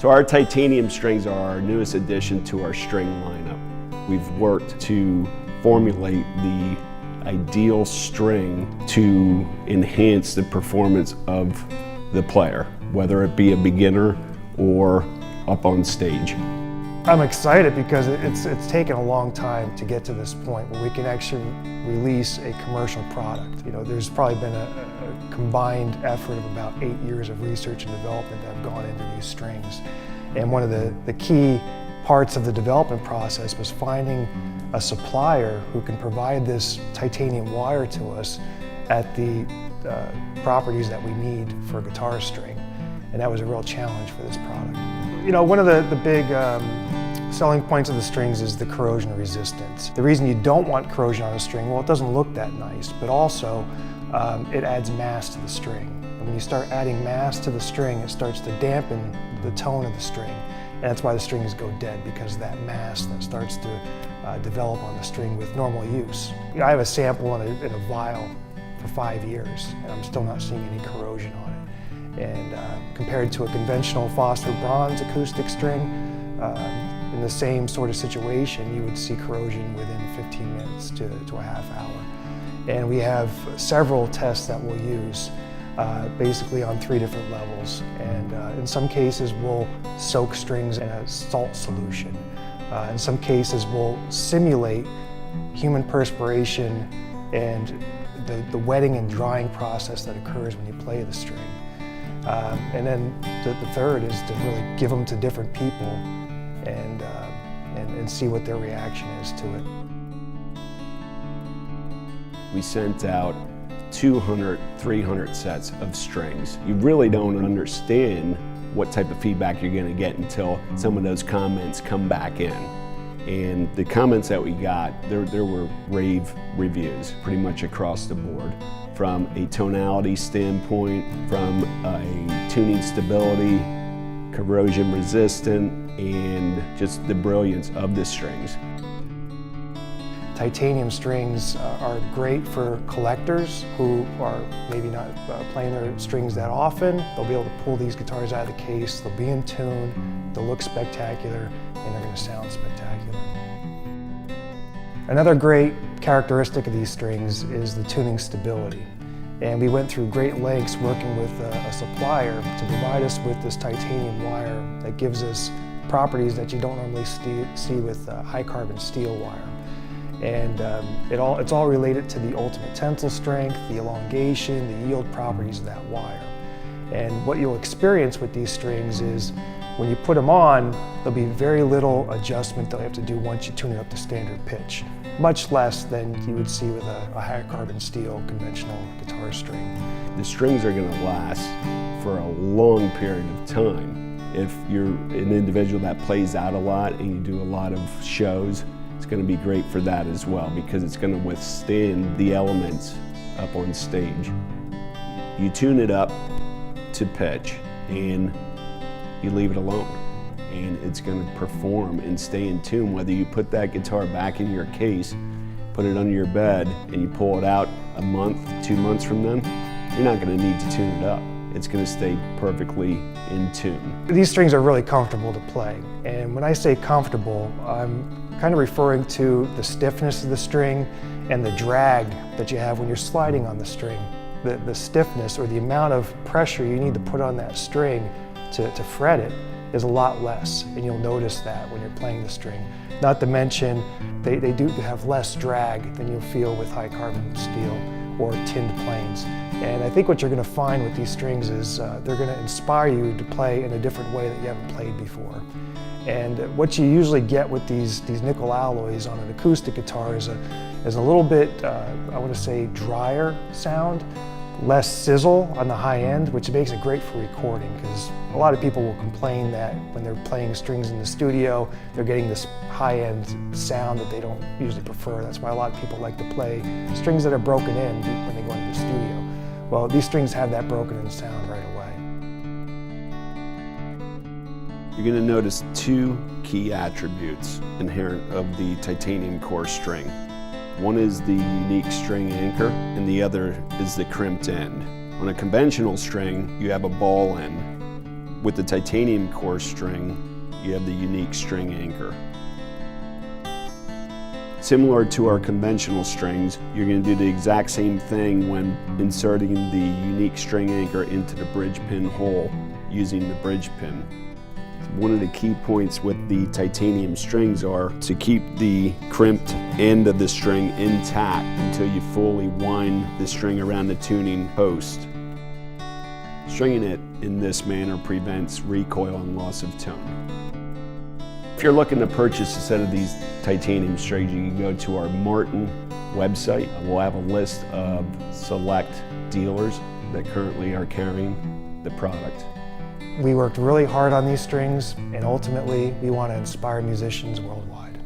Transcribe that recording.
So our titanium strings are our newest addition to our string lineup. We've worked to formulate the ideal string to enhance the performance of the player, whether it be a beginner or up on stage. I'm excited because it's taken a long time to get to this point where we can actually release a commercial product. You know, there's probably been a combined effort of about 8 years of research and development that have gone into these strings. And one of the key parts of the development process was finding a supplier who can provide this titanium wire to us at the properties that we need for a guitar string. And that was a real challenge for this product. You know, one of the big selling points of the strings is the corrosion resistance. The reason you don't want corrosion on a string, well, it doesn't look that nice, but also it adds mass to the string. And when you start adding mass to the string, it starts to dampen the tone of the string. And that's why the strings go dead, because of that mass that starts to develop on the string with normal use. You know, I have a sample in a vial for 5 years, and I'm still not seeing any corrosion on it. And compared to a conventional phosphor bronze acoustic string, in the same sort of situation, you would see corrosion within 15 minutes to a half hour. And we have several tests that we'll use, basically on 3 different levels. And in some cases, we'll soak strings in a salt solution. In some cases, we'll simulate human perspiration and the wetting and drying process that occurs when you play the string. And then the third is to really give them to different people and see what their reaction is to it. We sent out 200, 300 sets of strings. You really don't understand what type of feedback you're going to get until some of those comments come back in. And the comments that we got, there were rave reviews pretty much across the board. From a tonality standpoint, from a tuning stability, corrosion resistant, and just the brilliance of the strings. Titanium strings are great for collectors who are maybe not playing their strings that often. They'll be able to pull these guitars out of the case, they'll be in tune, they'll look spectacular, and they're going to sound spectacular. Another great characteristic of these strings is the tuning stability. And we went through great lengths working with a supplier to provide us with this titanium wire that gives us properties that you don't normally see with high carbon steel wire. And it's all related to the ultimate tensile strength, the elongation, the yield properties of that wire. And what you'll experience with these strings is when you put them on, there'll be very little adjustment they'll have to do once you tune it up to standard pitch. Much less than you would see with a high carbon steel conventional guitar string. The strings are going to last for a long period of time. If you're an individual that plays out a lot and you do a lot of shows, it's going to be great for that as well, because it's going to withstand the elements up on stage. You tune it up to pitch and you leave it alone, and it's going to perform and stay in tune. Whether you put that guitar back in your case, put it under your bed, and you pull it out a month, 2 months from then, you're not going to need to tune it up. It's going to stay perfectly in tune. These strings are really comfortable to play, and when I say comfortable, I'm kind of referring to the stiffness of the string and the drag that you have when you're sliding on the string. The stiffness, or the amount of pressure you need to put on that string to fret it, is a lot less, and you'll notice that when you're playing the string. Not to mention, they do have less drag than you'll feel with high carbon steel or tinned planes. And I think what you're going to find with these strings is they're going to inspire you to play in a different way that you haven't played before. And what you usually get with these nickel alloys on an acoustic guitar is a little bit, I want to say, drier sound, less sizzle on the high end, which makes it great for recording, because a lot of people will complain that when they're playing strings in the studio, they're getting this high-end sound that they don't usually prefer. That's why a lot of people like to play strings that are broken in when they go into the studio. Well, these strings have that broken in sound right away. You're going to notice 2 key attributes inherent of the titanium core string. One is the unique string anchor, and the other is the crimped end. On a conventional string, you have a ball end. With the titanium core string, you have the unique string anchor. Similar to our conventional strings, you're going to do the exact same thing when inserting the unique string anchor into the bridge pin hole using the bridge pin. One of the key points with the titanium strings are to keep the crimped end of the string intact until you fully wind the string around the tuning post. Stringing it in this manner prevents recoil and loss of tone. If you're looking to purchase a set of these titanium strings, you can go to our Martin website. We'll have a list of select dealers that currently are carrying the product. We worked really hard on these strings, and ultimately we want to inspire musicians worldwide.